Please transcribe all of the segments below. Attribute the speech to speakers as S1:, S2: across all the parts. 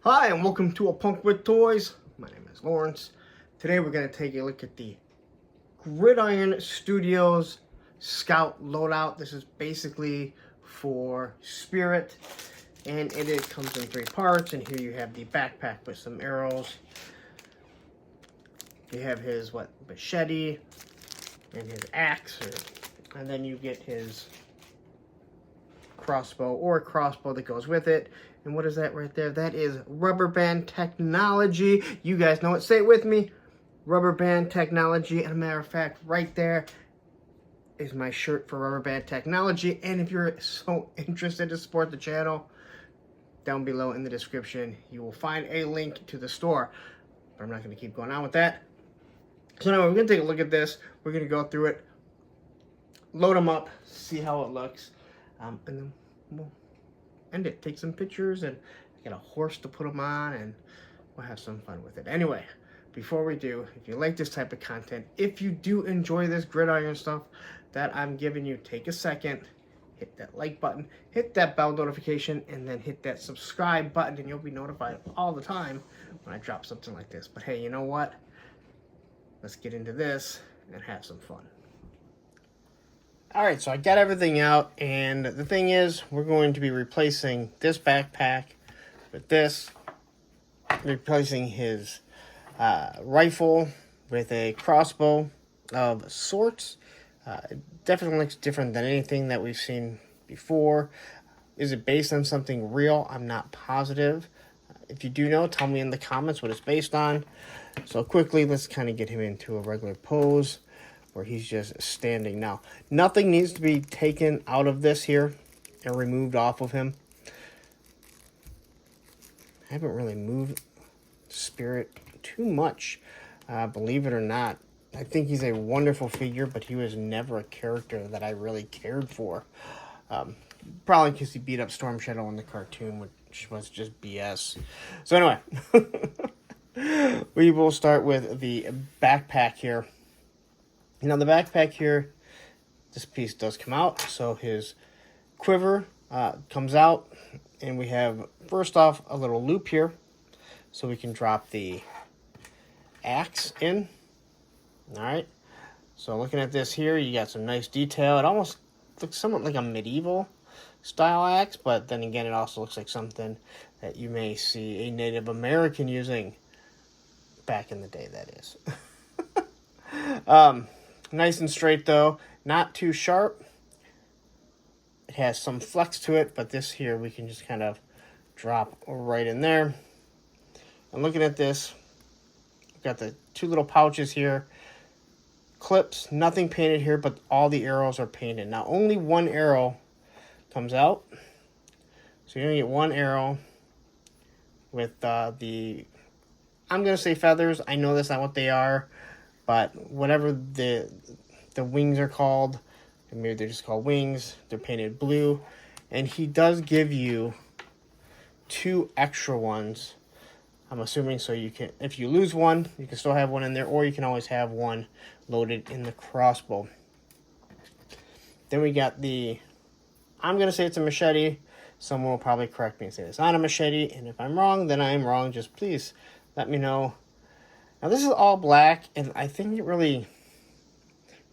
S1: Hi, and welcome to A Punk with Toys. My name is Lawrence. Today we're going to take a look at the Gridiron Studios Scout loadout. This is basically for Spirit, and it comes in 3 parts. And here you have the backpack with some arrows. You have his machete and his axe, and then you get his crossbow or crossbow that goes with it. And what is that right there? That is rubber band technology. You guys know it. Say it with me. Rubber band technology. And a matter of fact, right there is my shirt for rubber band technology. And if you're so interested to support the channel, down below in the description, you will find a link to the store. But I'm not going to keep going on with that. So now we're going to take a look at this. We're going to go through it, load them up, see how it looks. And then we'll end it. Take some pictures, and I got a horse to put them on, and we'll have some fun with it. Anyway, before we do, if you like this type of content, if you do enjoy this Gridiron stuff that I'm giving you, take a second, hit that like button, hit that bell notification, and then hit that subscribe button, and you'll be notified all the time when I drop something like this. But hey, you know what? Let's get into this and have some fun. Alright, so I got everything out, and the thing is, we're going to be replacing this backpack with this, replacing his rifle with a crossbow of sorts. It definitely looks different than anything that we've seen before. Is it based on something real? I'm not positive. If you do know, tell me in the comments what it's based on. So quickly, let's kind of get him into a regular pose where he's just standing. Now, nothing needs to be taken out of this here and removed off of him. I haven't really moved Spirit too much, believe it or not. I think he's a wonderful figure, but he was never a character that I really cared for. Probably because he beat up Storm Shadow in the cartoon, which was just BS. So anyway, we will start with the backpack here. Now the backpack here, this piece does come out, so his quiver comes out, and we have, first off, a little loop here, so we can drop the axe in. Alright, so looking at this here, you got some nice detail. It almost looks somewhat like a medieval style axe, but then again, it also looks like something that you may see a Native American using back in the day, that is. Nice and straight though, not too sharp. It has some flex to it, but this here we can just kind of drop right in there. And looking at this, we've got the 2 little pouches here. Clips, nothing painted here, but all the arrows are painted. Now only 1 arrow comes out. So you're going to get 1 arrow with the, I'm going to say feathers. I know that's not what they are. But whatever the wings are called, and maybe they're just called wings, they're painted blue. And he does give you 2 extra ones, I'm assuming, so you can, if you lose one, you can still have one in there, or you can always have one loaded in the crossbow. Then we got the, I'm going to say it's a machete. Someone will probably correct me and say it's not a machete, and if I'm wrong, then I am wrong. Just please let me know. Now this is all black, and I think it really,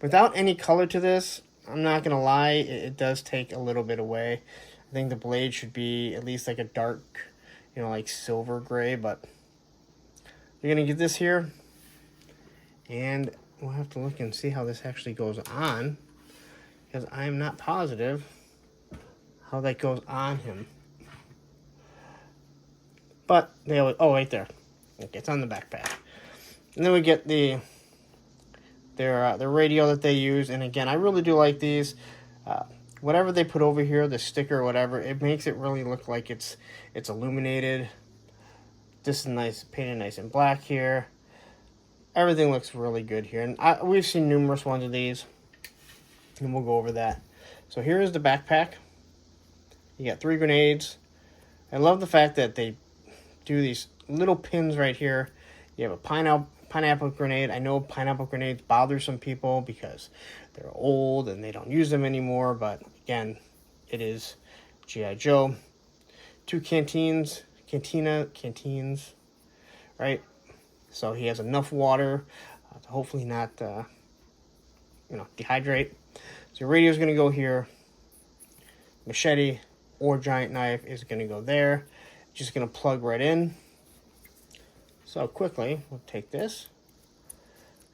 S1: without any color to this, I'm not going to lie, it does take a little bit away. I think the blade should be at least like a dark, you know, like silver gray, but you're going to get this here, and we'll have to look and see how this actually goes on, because I'm not positive how that goes on him. But, they always, oh, right there. Okay, it's on the backpack. And then we get their radio that they use. And again, I really do like these. Whatever they put over here, the sticker or whatever, it makes it really look like it's illuminated. This is nice, painted nice and black here. Everything looks really good here. And we've seen numerous ones of these. And we'll go over that. So here is the backpack. You got 3 grenades. I love the fact that they do these little pins right here. You have a pineapple grenade. I know pineapple grenades bother some people because they're old and they don't use them anymore, but again, it is G.I. Joe. 2 canteens canteens, right? So he has enough water to hopefully not, dehydrate. So your radio is going to go here. Machete or giant knife is going to go there. Just going to plug right in. So quickly, we'll take this,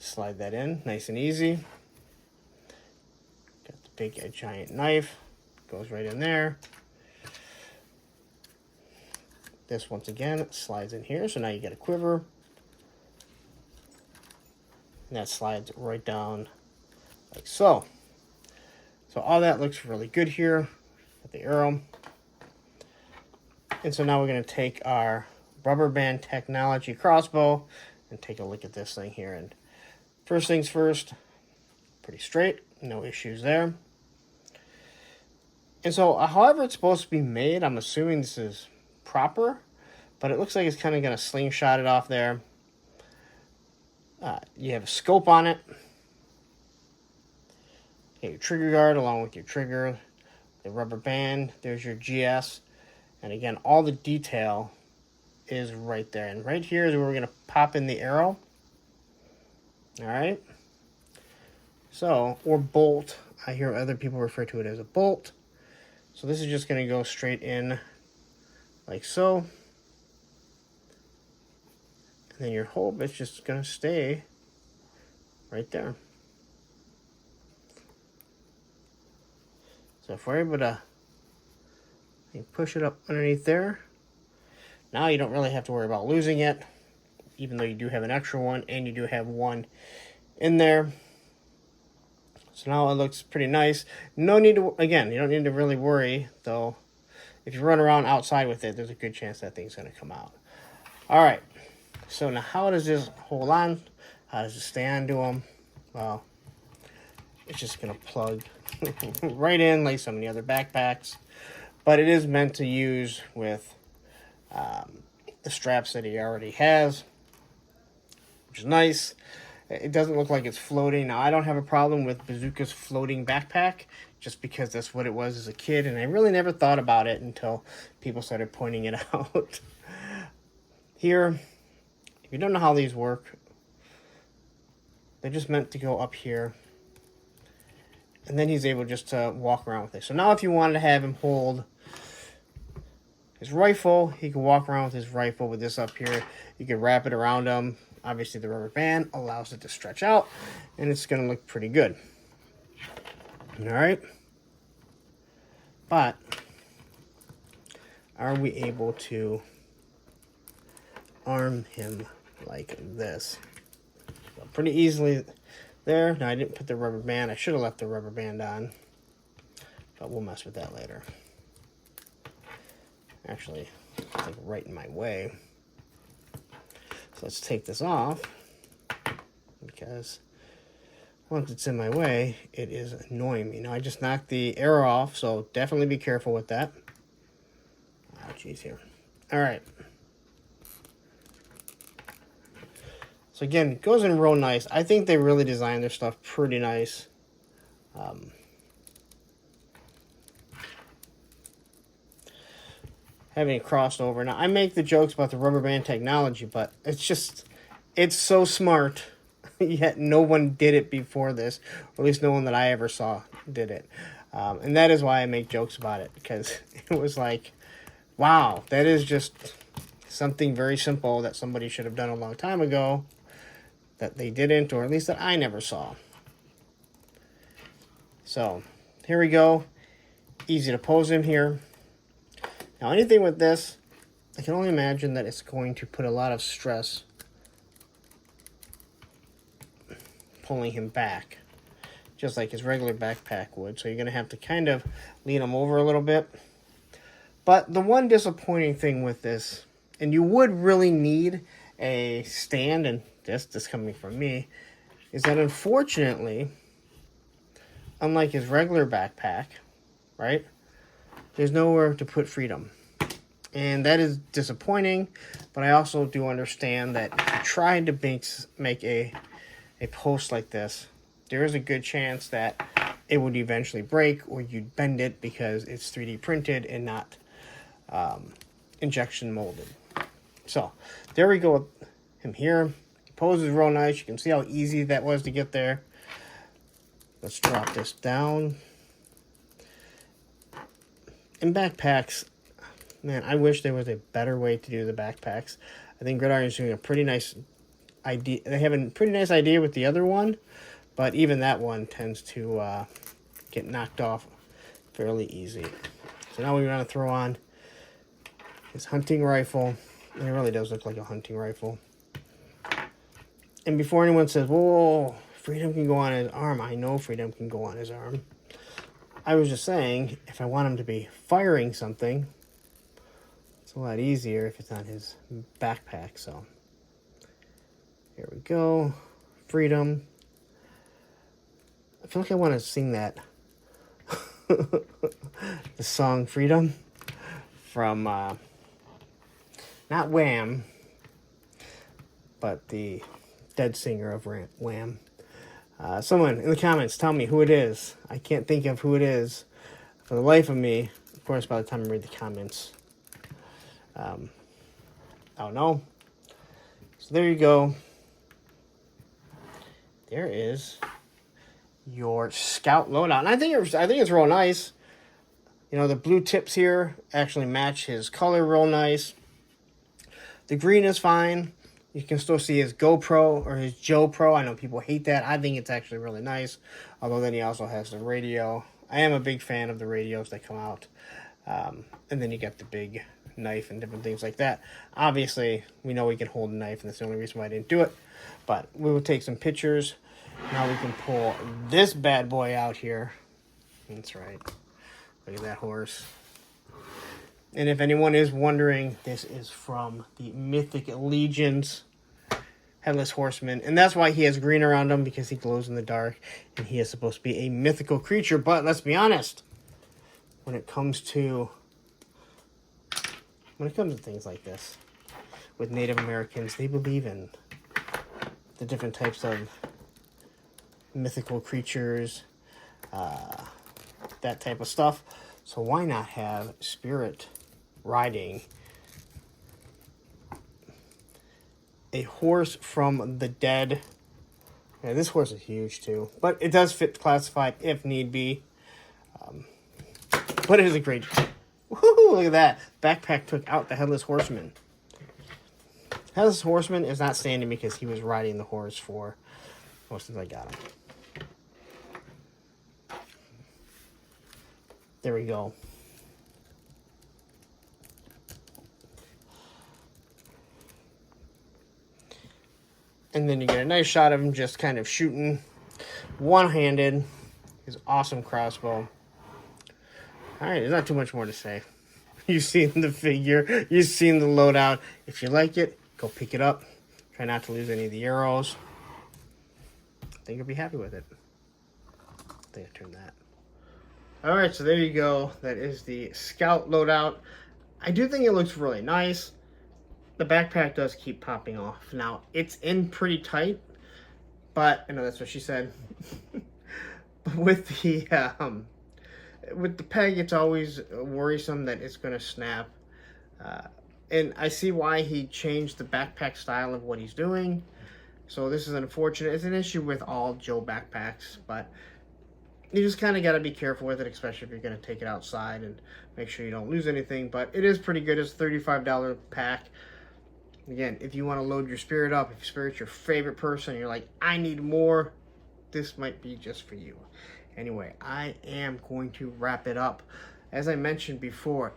S1: slide that in, nice and easy. Got the big giant knife, goes right in there. This, once again, slides in here, so now you get a quiver. And that slides right down like so. So all that looks really good here with the arrow. And so now we're going to take our rubber band technology crossbow and take a look at this thing here. And first things first, pretty straight, no issues there. And so however it's supposed to be made, I'm assuming this is proper, but it looks like it's kind of going to slingshot it off there. You have a scope on it. You have your trigger guard along with your trigger, the rubber band, there's your GS. And again, all the detail is right there. And right here is where we're going to pop in the arrow. All right. So, or bolt. I hear other people refer to it as a bolt. So this is just going to go straight in like so. And then your hole is just going to stay right there. So if we're able to push it up underneath there, now you don't really have to worry about losing it, even though you do have an extra one, and you do have one in there. So now it looks pretty nice. No need to, again, you don't need to really worry, though. If you run around outside with it, there's a good chance that thing's going to come out. All right. So now how does this hold on? How does it stay onto them? Well, it's just going to plug right in like so many other backpacks. But it is meant to use with the straps that he already has, which is nice. It doesn't look like it's floating. Now, I don't have a problem with Bazooka's floating backpack, just because that's what it was as a kid, and I really never thought about it until people started pointing it out. Here, if you don't know how these work, they're just meant to go up here, and then he's able just to walk around with it. So now if you wanted to have him hold his rifle, he can walk around with his rifle with this up here. You can wrap it around him. Obviously, the rubber band allows it to stretch out, and it's going to look pretty good. All right. But are we able to arm him like this? So pretty easily there. Now, I didn't put the rubber band. I should have left the rubber band on, but we'll mess with that later. Actually, it's like right in my way. So let's take this off, because once it's in my way, it is annoying me. Now, I just knocked the arrow off, so definitely be careful with that. Oh, geez, here. All right. So again, it goes in real nice. I think they really designed their stuff pretty nice. Having it crossed over. Now, I make the jokes about the rubber band technology, but it's so smart, yet no one did it before this, or at least no one that I ever saw did it. And that is why I make jokes about it, because it was like, wow, that is just something very simple that somebody should have done a long time ago that they didn't, or at least that I never saw. So, here we go. Easy to pose him here. Now, anything with this, I can only imagine that it's going to put a lot of stress pulling him back, just like his regular backpack would. So you're going to have to kind of lean him over a little bit. But the one disappointing thing with this, and you would really need a stand, and this coming from me, is that unfortunately, unlike his regular backpack, right, there's nowhere to put Freedom. And that is disappointing, but I also do understand that if you tried to make a post like this, there is a good chance that it would eventually break, or you'd bend it because it's 3D printed and not injection molded. So there we go with him here. He poses real nice. You can see how easy that was to get there. Let's drop this down. In backpacks, man, I wish there was a better way to do the backpacks. I think Gridiron is doing a pretty nice idea. They have a pretty nice idea with the other one, but even that one tends to get knocked off fairly easy. So now we're going to throw on his hunting rifle. And it really does look like a hunting rifle. And before anyone says, whoa, Freedom can go on his arm. I know Freedom can go on his arm. I was just saying, if I want him to be firing something, it's a lot easier if it's on his backpack. So here we go. Freedom. I feel like I want to sing that. The song Freedom from, not Wham, but the dead singer of Wham. Someone in the comments, tell me who it is. I can't think of who it is for the life of me. Of course, by the time I read the comments, I don't know. So there you go. There is your Scout loadout, and I think it's real nice. You know, the blue tips here actually match his color real nice. The green is fine. You can still see his GoPro or his Joe Pro. I know people hate that. I think it's actually really nice. Although then he also has the radio. I am a big fan of the radios that come out. And then you get the big knife and different things like that. Obviously, we know we can hold a knife, and that's the only reason why I didn't do it. But we will take some pictures. Now we can pull this bad boy out here. That's right. Look at that horse. And if anyone is wondering, this is from the Mythic Legions Headless Horseman. And that's why he has green around him, because he glows in the dark. And he is supposed to be a mythical creature. But let's be honest, when it comes to things like this, with Native Americans, they believe in the different types of mythical creatures, that type of stuff. So why not have Spirit riding a horse from the dead? Yeah, this horse is huge too, but it does fit classified if need be. But it is a great... Woohoo! Look at that. Backpack took out the Headless Horseman. Headless Horseman is not standing because he was riding the horse for most since I got him. There we go. And then you get a nice shot of him just kind of shooting one-handed. His awesome crossbow. Alright, there's not too much more to say. You've seen the figure. You've seen the loadout. If you like it, go pick it up. Try not to lose any of the arrows. I think you'll be happy with it. I think I turned that. Alright, so there you go. That is the Scout loadout. I do think it looks really nice. The backpack does keep popping off. Now, it's in pretty tight, but I know that's what she said. With the peg, it's always worrisome that it's going to snap. And I see why he changed the backpack style of what he's doing. So this is unfortunate. It's an issue with all Joe backpacks, but you just kind of got to be careful with it, especially if you're going to take it outside and make sure you don't lose anything. But it is pretty good. It's a $35 pack. Again, if you want to load your Spirit up, if Spirit's your favorite person, and you're like, I need more, this might be just for you. Anyway, I am going to wrap it up. As I mentioned before,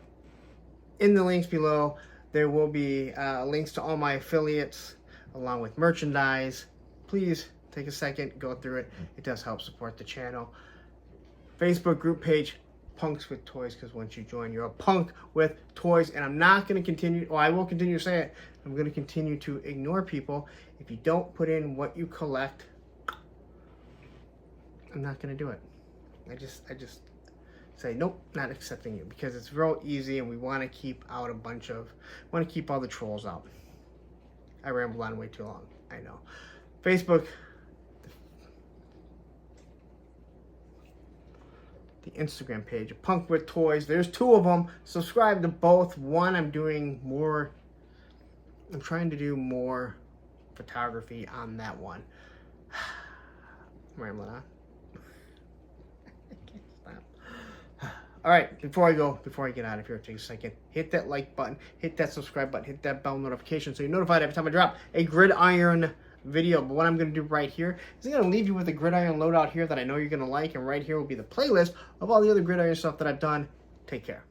S1: in the links below, there will be links to all my affiliates, along with merchandise. Please take a second, go through it. It does help support the channel. Facebook group page, Punks with Toys, because once you join, you're a punk with toys. And I'm not going to continue, well, I will continue to say it, I'm going to continue to ignore people. If you don't put in what you collect, I'm not going to do it. I just say, nope, not accepting you, because it's real easy, and we want to keep out want to keep all the trolls out. I rambled on way too long, I know. Facebook, the Instagram page, Punk with Toys. There's 2 of them. Subscribe to both. One, I'm trying to do more photography on that one. I'm rambling on. I can't stop. All right, before I get out of here, take a second. Hit that like button, hit that subscribe button, hit that bell notification so you're notified every time I drop a Gridiron video. But what I'm going to do right here is I'm going to leave you with a Gridiron loadout here that I know you're going to like, and right here will be the playlist of all the other Gridiron stuff that I've done. Take care.